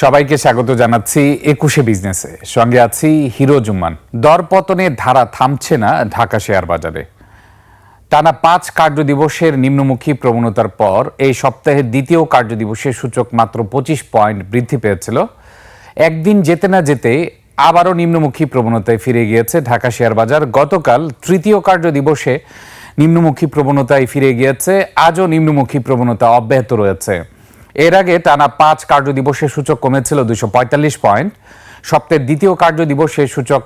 সবাইকে স্বাগত জানাচ্ছি ২১শে বিজনেসে। সঙ্গে আছি হিরো জুম্মান। দরপতনের ধারা থামছে না ঢাকা শেয়ার বাজারে। টানা ৫ কার্যদিবসের নিম্নমুখী প্রবণতার পর এই সপ্তাহের দ্বিতীয় কার্যদিবসে সূচক মাত্র ২৫ পয়েন্ট বৃদ্ধি পেয়েছিল। একদিন যেতে না যেতে আবারও নিম্নমুখী প্রবণতায় ফিরে গিয়েছে ঢাকা শেয়ার বাজার। গতকাল তৃতীয় কার্যদিবসে নিম্নমুখী প্রবণতায় ফিরে গিয়েছে, আজও নিম্নমুখী প্রবণতা অব্যাহত রয়েছে। এর আগে টানা ৫ কার্যদিবসে সূচক কমেছিল ২৪৫ পয়েন্ট। সপ্তাহের দ্বিতীয় কার্যদিবসে সূচক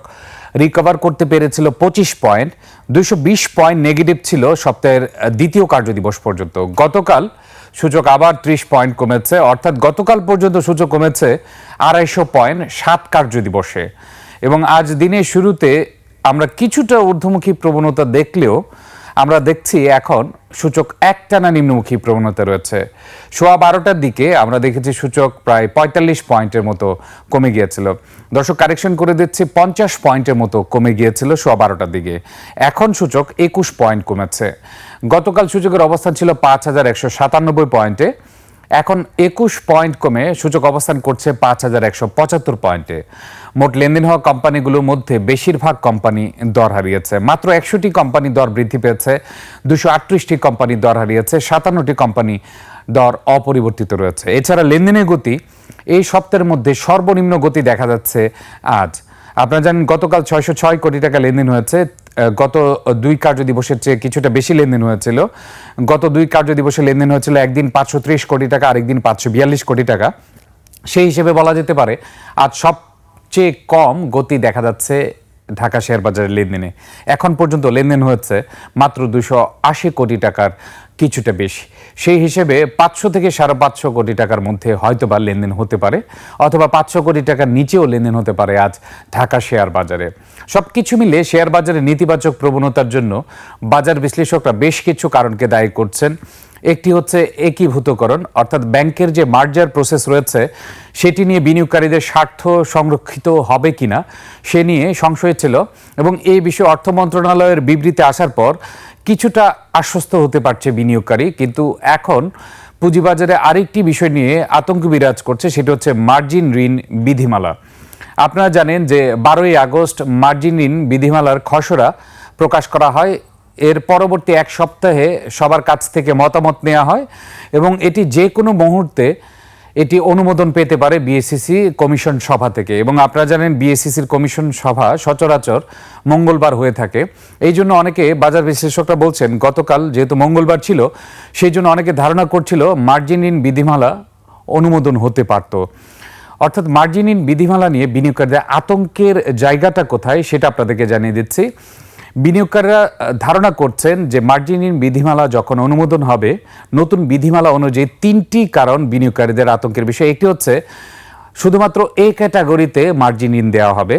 রিকভার করতে পেরেছিল ২৫ পয়েন্ট। ২২০ পয়েন্ট নেগেটিভ ছিল সপ্তাহের দ্বিতীয় কার্যদিবস পর্যন্ত। গতকাল সূচক আবার ৩০ পয়েন্ট কমেছে, অর্থাৎ গতকাল পর্যন্ত সূচক কমেছে ২৫০ পয়েন্ট ৭ কার্যদিবসে। এবং আজ দিনের শুরুতে আমরা কিছুটা ঊর্ধ্বমুখী প্রবণতা দেখলেও আমরা দেখছি এখন সূচক একটানা নিম্নমুখী প্রবণতা রয়েছে। সোয়া ১২টার দিকে আমরা দেখেছি সূচক প্রায় ৪৫ পয়েন্টের মতো কমে গিয়েছিল। দর্শক, কারেকশন করে দিচ্ছি, ৫০ পয়েন্টের মতো কমে গিয়েছিল সোয়া ১২টার দিকে। এখন সূচক ২১ পয়েন্ট কমেছে। গতকাল সূচকের অবস্থান ছিল ৫,১৯৭ পয়েন্টে, এখন ২১ পয়েন্ট কমে সূচক অবস্থান করছে ৫,১৭৫ পয়েন্টে। মোট লেনদেন হওয়া কোম্পানিগুলোর মধ্যে বেশিরভাগ কোম্পানি দর হারিয়েছে। মাত্র ১০০টি কোম্পানি দর বৃদ্ধি পেয়েছে, ২৩৮টি কোম্পানি দর হারিয়েছে, ৫৭টি কোম্পানি দর অপরিবর্তিত রয়েছে। এছাড়া লেনদেনের গতি এই সপ্তাহের মধ্যে সর্বনিম্ন গতি দেখা যাচ্ছে আজ। আপনারা জানেন গতকাল ৬০৬ কোটি টাকা লেনদেন হয়েছে। গত ২ কার্যদিবসের চেয়ে কিছুটা বেশি লেনদেন হয়েছিল। গত ২ কার্যদিবসে লেনদেন হয়েছিল একদিন ৫৩০ কোটি টাকা, আরেকদিন ৫৪২ কোটি টাকা। সেই হিসেবে বলা যেতে পারে আজ সবচেয়ে কম গতি দেখা যাচ্ছে ঢাকা শেয়ার বাজারের লেনদেনে। এখন পর্যন্ত লেনদেন হয়েছে মাত্র ২৮০ কোটি টাকার কিছুটা বেশি। সেই হিসেবে ৫০০ থেকে ৫৫০ কোটি টাকার মধ্যে হয়তোবা লেনদেন হতে পারে, অথবা ৫০০ কোটি টাকার নিচেও লেনদেন হতে পারে আজ ঢাকা শেয়ার বাজারে। সব কিছু মিলে শেয়ার বাজারে নেতিবাচক প্রবণতার জন্য বাজার বিশ্লেষকরা বেশ কিছু কারণকে দায়ী করছেন। একটি হচ্ছে একীভূতকরণ, অর্থাৎ ব্যাংকের যে মার্জার প্রসেস রয়েছে সেটি নিয়ে বিনিয়োগকারীদের স্বার্থ সংরক্ষিত হবে কিনা সে নিয়ে সংশয় ছিল, এবং এই বিষয়ে অর্থ মন্ত্রণালয়ের বিবৃতি আসার পর কিছুটা আশ্বস্ত হতে পারছে বিনিয়োগকারী। কিন্তু এখন পুঁজিবাজারে আরেকটি বিষয় নিয়ে আতঙ্ক বিরাজ করছে, সেটা হচ্ছে মার্জিন ঋণ বিধিমালা। আপনারা জানেন যে ১২ই আগস্ট মার্জিন ঋণ বিধিমালার খসড়া প্রকাশ করা হয়। এর পরবর্তী এক সপ্তাহে সবার কাছ থেকে মতামত নেওয়া হয়, এবং এটি যে কোনো মুহূর্তে এটি অনুমোদন পেতে পারে বিএসইসি কমিশন সভা থেকে। এবং আপনারা জানেন বিএসইসির কমিশন সভা সচরাচর মঙ্গলবার হয়ে থাকে। এই জন্য অনেকে বাজার বিশ্লেষকরা বলছেন গতকাল যেহেতু মঙ্গলবার ছিল, সেই জন্য অনেকে ধারণা করছিল মার্জিন ঋণ বিধিমালা অনুমোদন হতে পারত। অর্থাৎ মার্জিন ঋণ বিধিমালা নিয়ে বিনিয়োগকারীদের আতঙ্কের জায়গাটা কোথায় সেটা আপনাদেরকে জানিয়ে দিচ্ছি। বিনিয়োগকারীরা ধারণা করছেন যে মার্জিন ঋণ বিধিমালা যখন অনুমোদন হবে, নতুন বিধিমালা অনুযায়ী ৩টি কারণ বিনিয়োগকারীদের আতঙ্কের বিষয়। একটি হচ্ছে শুধুমাত্র এ ক্যাটাগরিতে মার্জিন ঋণ দেওয়া হবে।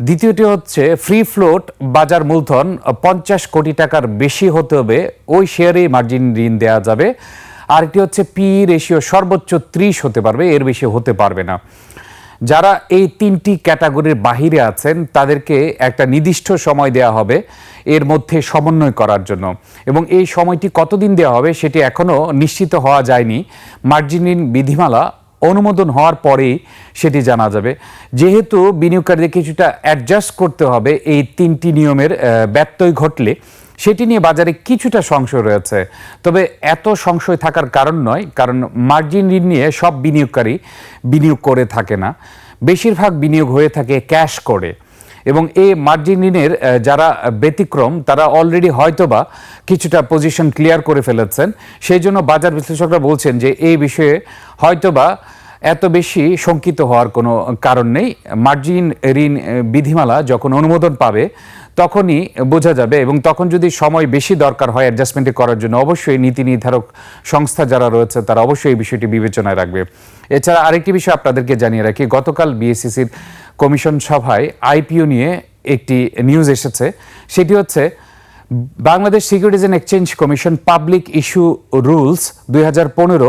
দ্বিতীয়টি হচ্ছে ফ্রি ফ্লোট বাজার মূলধন ৫০ কোটি টাকার বেশি হতে হবে, ওই শেয়ারেই মার্জিন ঋণ দেওয়া যাবে। আরেকটি হচ্ছে পি রেশিও সর্বোচ্চ ৩০ হতে পারবে, এর বেশি হতে পারবে না। যারা এই ৩টি ক্যাটাগরির বাহিরে আছেন তাদেরকে একটা নির্দিষ্ট সময় দেওয়া হবে এর মধ্যে সমন্বয় করার জন্য, এবং এই সময়টি কতদিন দেওয়া হবে সেটি এখনও নিশ্চিত হওয়া যায়নি। মার্জিন ঋণ বিধিমালা অনুমোদন হওয়ার পরেই সেটি জানা যাবে। যেহেতু বিনিয়োগকারীদের কিছুটা অ্যাডজাস্ট করতে হবে এই 3টি নিয়মের ব্যত্যয় ঘটলে, সেটি নিয়ে বাজারে কিছুটা সংশয় রয়েছে। তবে এত সংশয় থাকার কারণ নয়, কারণ মার্জিন ঋণ নিয়ে সব বিনিয়োগকারী বিনিয়োগ করে থাকে না, বেশিরভাগ বিনিয়োগ হয়ে থাকে ক্যাশ করে। এবং এই মার্জিন ঋণের যারা ব্যতিক্রম তারা অলরেডি হয়তোবা কিছুটা পজিশন ক্লিয়ার করে ফেলেছেন। সেই জন্য বাজার বিশ্লেষকরা বলছেন যে এই বিষয়ে হয়তোবা এত বেশি শঙ্কিত হওয়ার কোনো কারণ নেই। মার্জিন ঋণ বিধিমালা যখন অনুমোদন পাবে তখনই বোঝা যাবে, এবং তখন যদি সময় বেশি দরকার হয় অ্যাডজাস্টমেন্ট করার জন্য, অবশ্যই নীতি নির্ধারক সংস্থা যারা রয়েছে তারা অবশ্যই এই বিষয়টি বিবেচনায় রাখবে। এছাড়া আরেকটি বিষয় আপনাদেরকে জানিয়ে রাখি, গতকাল বিএসইসির কমিশন সভায় আইপিও নিয়ে একটি নিউজ এসেছে। সেটি হচ্ছে Bangladesh securities and exchange commission public issue rules ২০১৫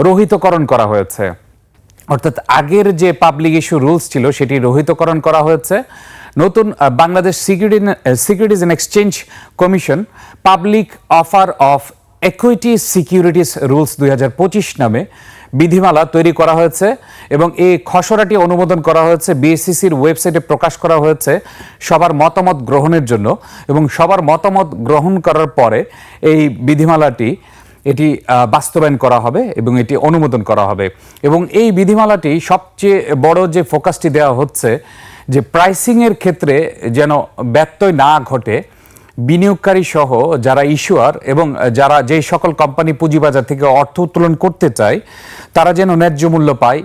রহিতকরণ করা হয়েছে। অর্থাৎ আগের যে পাবলিক ইস্যু রুলস ছিল সেটি রহিতকরণ করা হয়েছে। নতুন Bangladesh securities and exchange commission public offer of equity securities rules ২০২৫ নামে বিধিমালা তৈরি করা হয়েছে এবং এই খসড়াটি অনুমোদন করা হয়েছে, বিএসইসির ওয়েবসাইটে প্রকাশ করা হয়েছে সবার মতামত গ্রহণের জন্য। এবং সবার মতামত গ্রহণ করার পরে এই বিধিমালাটি এটি বাস্তবায়ন করা হবে এবং এটি অনুমোদন করা হবে। এবং এই বিধিমালাটি সবচেয়ে বড় যে ফোকাসটি দেওয়া হচ্ছে যে প্রাইসিংয়ের ক্ষেত্রে যেন ব্যত্যয় না ঘটে, বিনিয়োগকারী সহ যারা ইস্যুয়ার এবং যারা যেই সকল কোম্পানি পুঁজিবাজার থেকে অর্থ উত্তোলন করতে চায় তারা যেন ন্যায্য মূল্য পায়,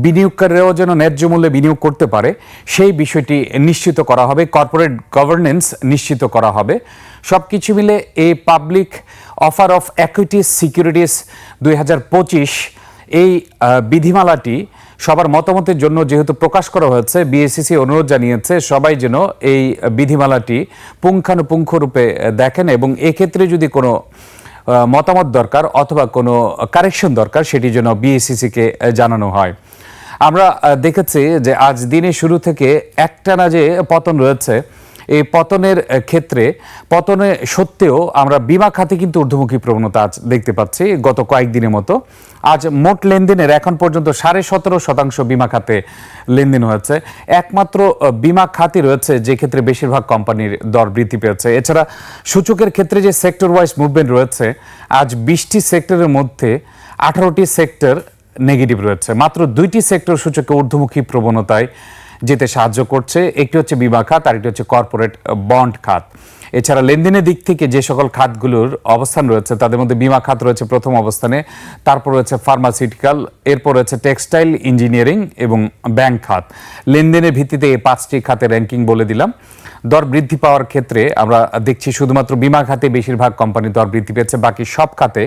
বিনিয়োগকারীরাও যেন ন্যায্য মূল্যে বিনিয়োগ করতে পারে, সেই বিষয়টি নিশ্চিত করা হবে। কর্পোরেট গভর্নেন্স নিশ্চিত করা হবে। সব কিছু মিলে এই পাবলিক অফার অফ ইকুইটিজ সিকিউরিটিজ 2025 এই বিধিমালাটি সবার মতামতের জন্য যেহেতু প্রকাশ করা হয়েছে, বিএসইসি অনুরোধ জানিয়েছে সবাই যেন এই বিধিমালাটি পুঙ্খানুপুঙ্খরূপে দেখেন এবং এক্ষেত্রে যদি কোনো মতামত দরকার অথবা কোনো কারেকশন দরকার সেটি যেন বিএসইসিকে জানানো হয়। আমরা দেখেছি যে আজ দিনের শুরু থেকে একটানা যে পতন রয়েছে, এই পতনের ক্ষেত্রে পতনে সত্ত্বেও আমরা বিমা খাতে কিন্তু ঊর্ধ্বমুখী প্রবণতা আজ দেখতে পাচ্ছি। গত কয়েকদিনের মতো আজ মোট লেনদেনের এখন পর্যন্ত 17.5% বিমা খাতে লেনদেন হয়েছে। একমাত্র বিমা খাতই রয়েছে যে ক্ষেত্রে বেশিরভাগ কোম্পানির দর বৃদ্ধি পেয়েছে। এছাড়া সূচকের ক্ষেত্রে যে সেক্টর ওয়াইজ মুভমেন্ট রয়েছে, আজ 20টি সেক্টরের মধ্যে 18টি সেক্টর নেগেটিভ রয়েছে। মাত্র 2টি সেক্টর সূচকে ঊর্ধ্বমুখী প্রবণতায় যেতে সাহায্য করছে। একটি হচ্ছে বিমা খাত, আরেকটি হচ্ছে কর্পোরেট বন্ড খাত। এছাড়া লেনদেনের দিক থেকে যে সকল খাতগুলোর অবস্থান রয়েছে তাদের মধ্যে বিমা খাত রয়েছে প্রথম অবস্থানে, তারপর রয়েছে ফার্মাসিউটিক্যাল, এরপর রয়েছে টেক্সটাইল, ইঞ্জিনিয়ারিং এবং ব্যাংক খাত। লেনদেনের ভিত্তিতে এই 5টি খাতে র্যাঙ্কিং বলে দিলাম। দর বৃদ্ধি পাওয়ার ক্ষেত্রে আমরা দেখছি শুধুমাত্র বিমা খাতে বেশিরভাগ কোম্পানি দর বৃদ্ধি পেয়েছে, বাকি সব খাতে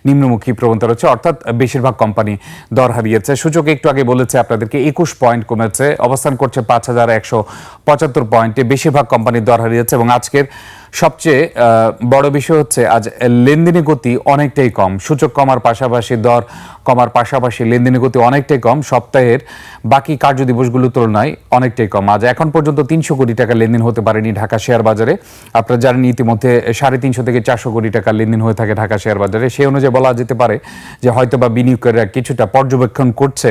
নিম্নমুখী প্রবণতা রয়েছে, অর্থাৎ বেশিরভাগ কোম্পানি দর হারিয়েছে। সূচক একটু আগে বলেছে আপনাদেরকে 21 পয়েন্ট কমেছে, অবস্থান করছে 5175 পয়েন্টে। বেশিরভাগ কোম্পানি দর হারিয়েছে এবং আজকের সবচেয়ে বড় বিষয় হচ্ছে আজ লেনদেনের গতি অনেকটাই কম। সূচক কমার পাশাপাশি দর কমার পাশাপাশি লেনদেনের গতি অনেকটাই কম, সপ্তাহের বাকি কার্য দিবসগুলোর তুলনায় অনেকটাই কম। আজ এখন পর্যন্ত 300 কোটি টাকা লেনদেন হতে পারেনি ঢাকা শেয়ার বাজারে। আপনারা জানেন ইতিমধ্যে 350 থেকে 400 কোটি টাকা লেনদেন হয়ে থাকে ঢাকা শেয়ার বাজারে। সেই অনুযায়ী বলা যেতে পারে যে হয়তোবা বিনিয়োগকারীরা কিছুটা পর্যবেক্ষণ করছে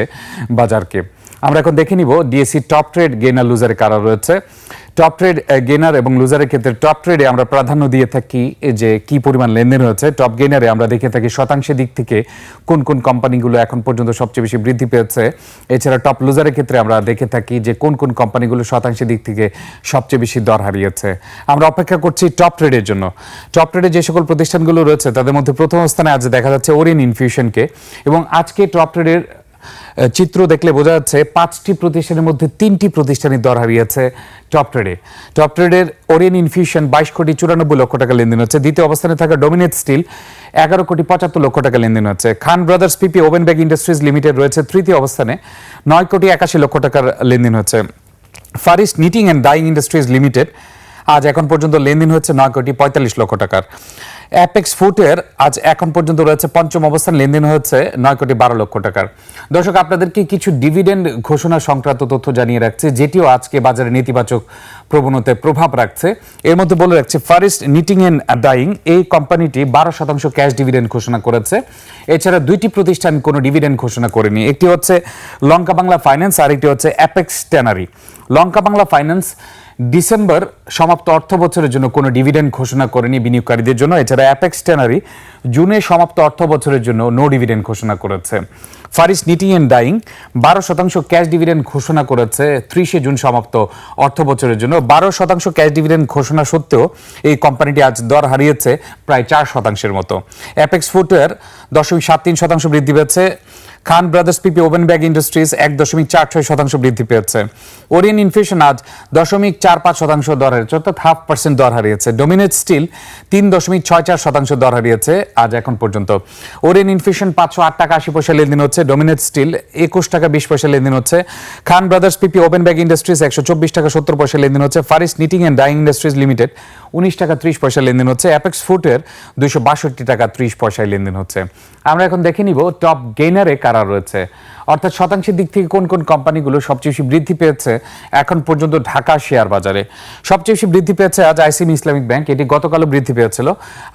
বাজারকে। আমরা এখন দেখে নিব ডিএসসি টপ ট্রেড গেনার লুজারে কারা রয়েছে। টপ ট্রেড গেনার এবং লুজারের ক্ষেত্রে টপ ট্রেডে আমরা প্রাধান্য দিয়ে থাকি যে কি পরিমাণ লেনদেন হয়েছে। টপ গেনারে আমরা দেখে থাকি শতাংশের দিক থেকে কোন কোন কোম্পানিগুলো এখন পর্যন্ত সবচেয়ে বেশি বৃদ্ধি পেয়েছে। এছাড়া টপ লুজারের ক্ষেত্রে আমরা দেখে থাকি যে কোন কোন কোম্পানিগুলো শতাংশের দিক থেকে সবচেয়ে বেশি দর হারিয়েছে। আমরা অপেক্ষা করছি টপ ট্রেডের জন্য। টপ ট্রেডে যে সকল প্রতিষ্ঠানগুলো রয়েছে তাদের মধ্যে প্রথম স্থানে আজ দেখা যাচ্ছে ওরিয়েন্ট ইনফিউশনকে। এবং আজকে টপ ট্রেডের চিত্র দেখলে বোঝা যাচ্ছে 5টি প্রতিষ্ঠানের মধ্যে 3টি প্রতিষ্ঠানের দর হারিয়েছে টপ ট্রেডে। টপ ট্রেডের ওরিয়েন্ট ইনফিউশন 22,94,00,000 টাকা লেনদেন হচ্ছে। দ্বিতীয় অবস্থানে থাকা ডোমিনেট স্টিল 11,75,00,000 টাকা লেনদেন হচ্ছে। Khan Brothers PP Woven Bag Industries Limited রয়েছে তৃতীয় অবস্থানে, 9,81,00,000 টাকার লেনদেন হচ্ছে। Far East Knitting and Dyeing Industries Limited আজ এখন পর্যন্ত লেনদেন হচ্ছে 9,45,00,000 টাকার। অ্যাপেক্স ফুটের আজ এখন পর্যন্ত রয়েছে পঞ্চম অবস্থান, লেনদেন হচ্ছে 9,12,00,000 টাকার। দর্শক, আপনাদেরকে কিছু ডিভিডেন্ড ঘোষণা সংক্রান্ত তথ্য জানিয়ে রাখছে, যেটিও আজকে বাজারে নেতিবাচক প্রবণতায় প্রভাব রাখছে। এর মধ্যে বলে রাখছে Far East Knitting and Dyeing এই কোম্পানিটি 12% ক্যাশ ডিভিডেন্ড ঘোষণা করেছে। এছাড়া 2টি প্রতিষ্ঠান কোনো ডিভিডেন্ড ঘোষণা করেনি, একটি হচ্ছে লঙ্কা বাংলা ফাইন্যান্স আর একটি হচ্ছে অ্যাপেক্স ট্যানারি। লঙ্কা বাংলা ফাইন্যান্স ডিসেম্বর সমাপ্ত অর্থ বছরের জন্য কোনো ডিভিডেন্ড ঘোষণা করেনি বিনিয়োগকারীদের জন্য। এছাড়া অ্যাপেক্স ট্যানারি জুনে সমাপ্ত অর্থ বছরের জন্য নো ডিভিডেন্ড ঘোষণা করেছে। Far East Knitting and Dyeing 12% cash dividend ঘোষণা করেছে 30 জুন সমাপ্ত অর্থ বছরের জন্য। 12% ক্যাশ ডিভিডেন্ড ঘোষণা সত্ত্বেও এই কোম্পানিটি আজ দর হারিয়েছে প্রায় 4% মতো। অ্যাপেক্স ফুটওয়্যার 0.73% বৃদ্ধি পেয়েছে। খান Brothers PP Woven Bag industries 1.46% বৃদ্ধি পেয়েছে। ওরিয়েন্ট ইনফিউশন আজ 0.45% দর হারিয়েছে, অর্থাৎ 0.5% দর হারিয়েছে। ডোমিনেট স্টিল 3.64% দর হারিয়েছে আজ এখন পর্যন্ত। ওরিয়েন্ট ইনফিউশন 508 টাকা 80 পয়সা লেনদেন হচ্ছে। ডোমিনেট স্টিল 21 টাকা 20 পয়সা লেনদেন হচ্ছে। Khan Brothers PP Woven Bag Industries 124 টাকা 70 পয়সা লেনদেন হচ্ছে। Far East Knitting and Dyeing Industries Limited 19 টাকা 30 পয়সা লেনদেন হচ্ছে। অ্যাপেক্স ফুটের 262 টাকা 30 পয়সায় লেনদেন হচ্ছে। আমরা এখন দেখে নিব টপ গেইনারে কারা রয়েছে, অর্থাৎ শতাংশের দিক থেকে কোন কোন কোম্পানিগুলো সবচেয়ে বেশি বৃদ্ধি পেয়েছে এখন পর্যন্ত ঢাকা শেয়ার বাজারে। সবচেয়ে বেশি বৃদ্ধি পেয়েছে আজ আইসিবি ইসলামিক ব্যাংক, এটি গতকালও বৃদ্ধি পেয়েছিল,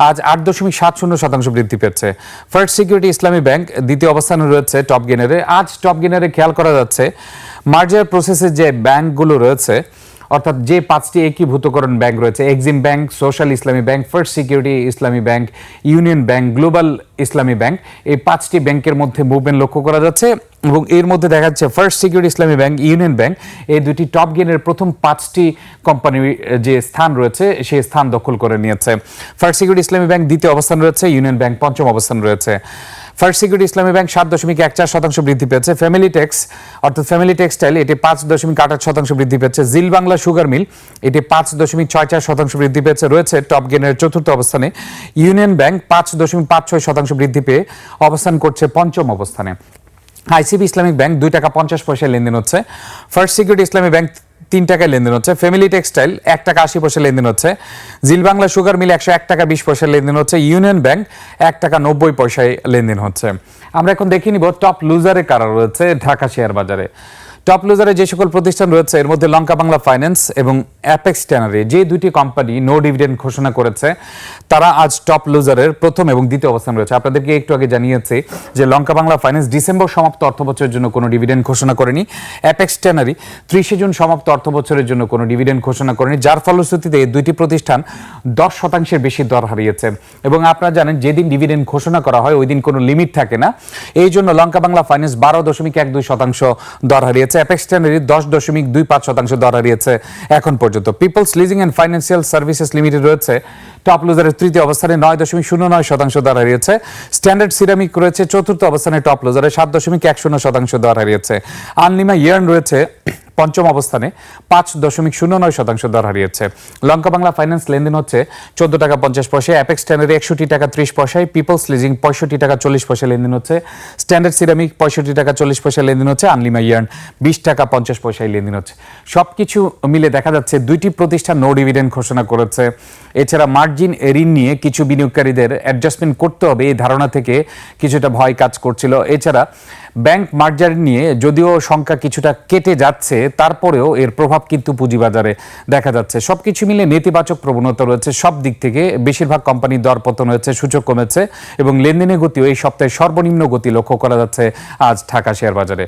আজ 8.70% বৃদ্ধি পেয়েছে। ফার্স্ট সিকিউরিটি ইসলামী ব্যাংক দ্বিতীয় অবস্থানে রয়েছে টপ গেইনারে। আজ টপ গেইনারে খেয়াল করা যাচ্ছে মার্জার প্রসেসে যে ব্যাংকগুলো রয়েছে, অর্থাৎ যে 5টি একীভূতকরণ ব্যাংক রয়েছে, এক্সিম ব্যাংক, সোশ্যাল ইসলামী ব্যাংক, ফার্স্ট সিকিউরিটি ইসলামী ব্যাংক, ইউনিয়ন ব্যাংক, গ্লোবাল ইসলামী ব্যাংক, এই 5টি ব্যাংকের মধ্যে মুভমেন্ট লক্ষ্য করা যাচ্ছে এবং এর মধ্যে দেখা যাচ্ছে ফার্স্ট সিকিউরিটি ইসলামী ব্যাংক, ইউনিয়ন ব্যাংক এই দুটি টপ গেইনের প্রথম 5টি কোম্পানির যে স্থান রয়েছে সেই স্থান দখল করে নিয়েছে। ফার্স্ট সিকিউরিটি ইসলামী ব্যাংক দ্বিতীয় অবস্থান রয়েছে, ইউনিয়ন ব্যাংক পঞ্চম অবস্থান রয়েছে। ফার্স্ট সিকিউরিটি ইসলামী ব্যাংক 7.14% বৃদ্ধি পেয়েছে। ফ্যামিলি টেক্স অর্থাৎ ফ্যামিলি টেক্সটাইল এটি 5.28% বৃদ্ধি পেয়েছে। জিল বাংলা সুগার মিল এটি 5.64% বৃদ্ধি পেয়েছে, রয়েছে টপ গেইনের চতুর্থ অবস্থানে। ইউনিয়ন ব্যাংক 5.56% বৃদ্ধি পেয়ে অবস্থান করছে পঞ্চম অবস্থানে। আইসিবি ইসলামিক ব্যাংক 2 টাকা 50 পয়সায় লেনদেন হচ্ছে। ফার্স্ট সিকিউরিটি ইসলামী ব্যাংক 3 টাকায় লেনদেন হচ্ছে। ফ্যামিলি টেক্সটাইল 1 টাকা 80 পয়সা লেনদেন হচ্ছে। জিল বাংলা সুগার মিল 101 টাকা 20 পয়সায় লেনদেন হচ্ছে। ইউনিয়ন ব্যাংক 1 টাকা 90 পয়সায় লেনদেন হচ্ছে। আমরা এখন দেখে নিব টপ লুজারে কারা রয়েছে ঢাকা শেয়ার বাজারে। টপ লুজারে যে সকল প্রতিষ্ঠান রয়েছে এর মধ্যে লঙ্কা বাংলা ফাইন্যান্স এবং অ্যাপেক্স ট্যানারি, যে দুইটি কোম্পানি নো ডিভিডেন্ড ঘোষণা করেছে, তারা আজ টপ লুজারের প্রথম এবং দ্বিতীয় অবস্থান রয়েছে। আপনাদেরকে একটু আগে জানিয়েছি যে লঙ্কা বাংলা ফাইন্যান্স ডিসেম্বর সমাপ্ত অর্থবছরের জন্য কোনো ডিভিডেন্ড ঘোষণা করেনি। অ্যাপেক্স ট্যানারি 30 জুন সমাপ্ত অর্থবছরের জন্য কোনো ডিভিডেন্ড ঘোষণা করেনি, যার ফলশ্রুতিতে এই দুইটি প্রতিষ্ঠান 10% বেশি দর হারিয়েছে। এবং আপনারা জানেন যেদিন ডিভিডেন্ড ঘোষণা করা হয় ওই দিন কোনো লিমিট থাকে না, এই জন্য লঙ্কা বাংলা ফাইন্যান্স 12.12% দর হারিয়েছে। অ্যাপেক্স ট্যানারি 10.25% দর হারিয়েছে এখন পর্যন্ত। Peoples Leasing and Financial Services Limited রয়েছে টপ লুজারের তৃতীয় অবস্থানে, 9.09% দর হারিয়েছে। স্ট্যান্ডার্ড সিরামিক রয়েছে চতুর্থ অবস্থানে টপ লুজারে, 7.10% দর হারিয়েছে। আনলিমা ইয়ার্ন রয়েছে পঞ্চম অবস্থানে, 5.09% দর হারিয়েছে। লঙ্কা বাংলা ফাইন্যান্স লেনদেন হচ্ছে 14 টাকা 50 পয়সায়। অ্যাপেক্স ট্যানারি 61 টাকা 30 পয়সায়। পিপলস লিজিং 65 টাকা 40 পয়সা লেনদেন হচ্ছে। স্ট্যান্ডার্ড সিরামিক 65 টাকা 40 পয়সা লেনদেন হচ্ছে। আনলিমা ইয়ার্ন 20 টাকা 50 পয়সায় লেনদেন হচ্ছে। সবকিছু মিলে দেখা যাচ্ছে দুইটি প্রতিষ্ঠান নো ডিভিডেন্ড ঘোষণা করেছে। এছাড়া মার্জিন ঋণ নিয়ে কিছু বিনিয়োগকারীদের অ্যাডজাস্টমেন্ট করতে হবে এই ধারণা থেকে কিছুটা ভয় কাজ করছিল। এছাড়া ব্যাংক মার্জার নিয়ে যদিও সংখ্যা কিছুটা কেটে যাচ্ছে, তারপরেও এর প্রভাব কিন্তু পুঁজিবাজারে দেখা যাচ্ছে। সবকিছু মিলে নেতিবাচক প্রবণতা রয়েছে সব দিক থেকে। বেশিরভাগ কোম্পানির দর পতন হয়েছে, সূচক কমেছে এবং লেনদেনের গতিও এই সপ্তাহে সর্বনিম্ন গতি লক্ষ্য করা যাচ্ছে আজ ঢাকা শেয়ার বাজারে।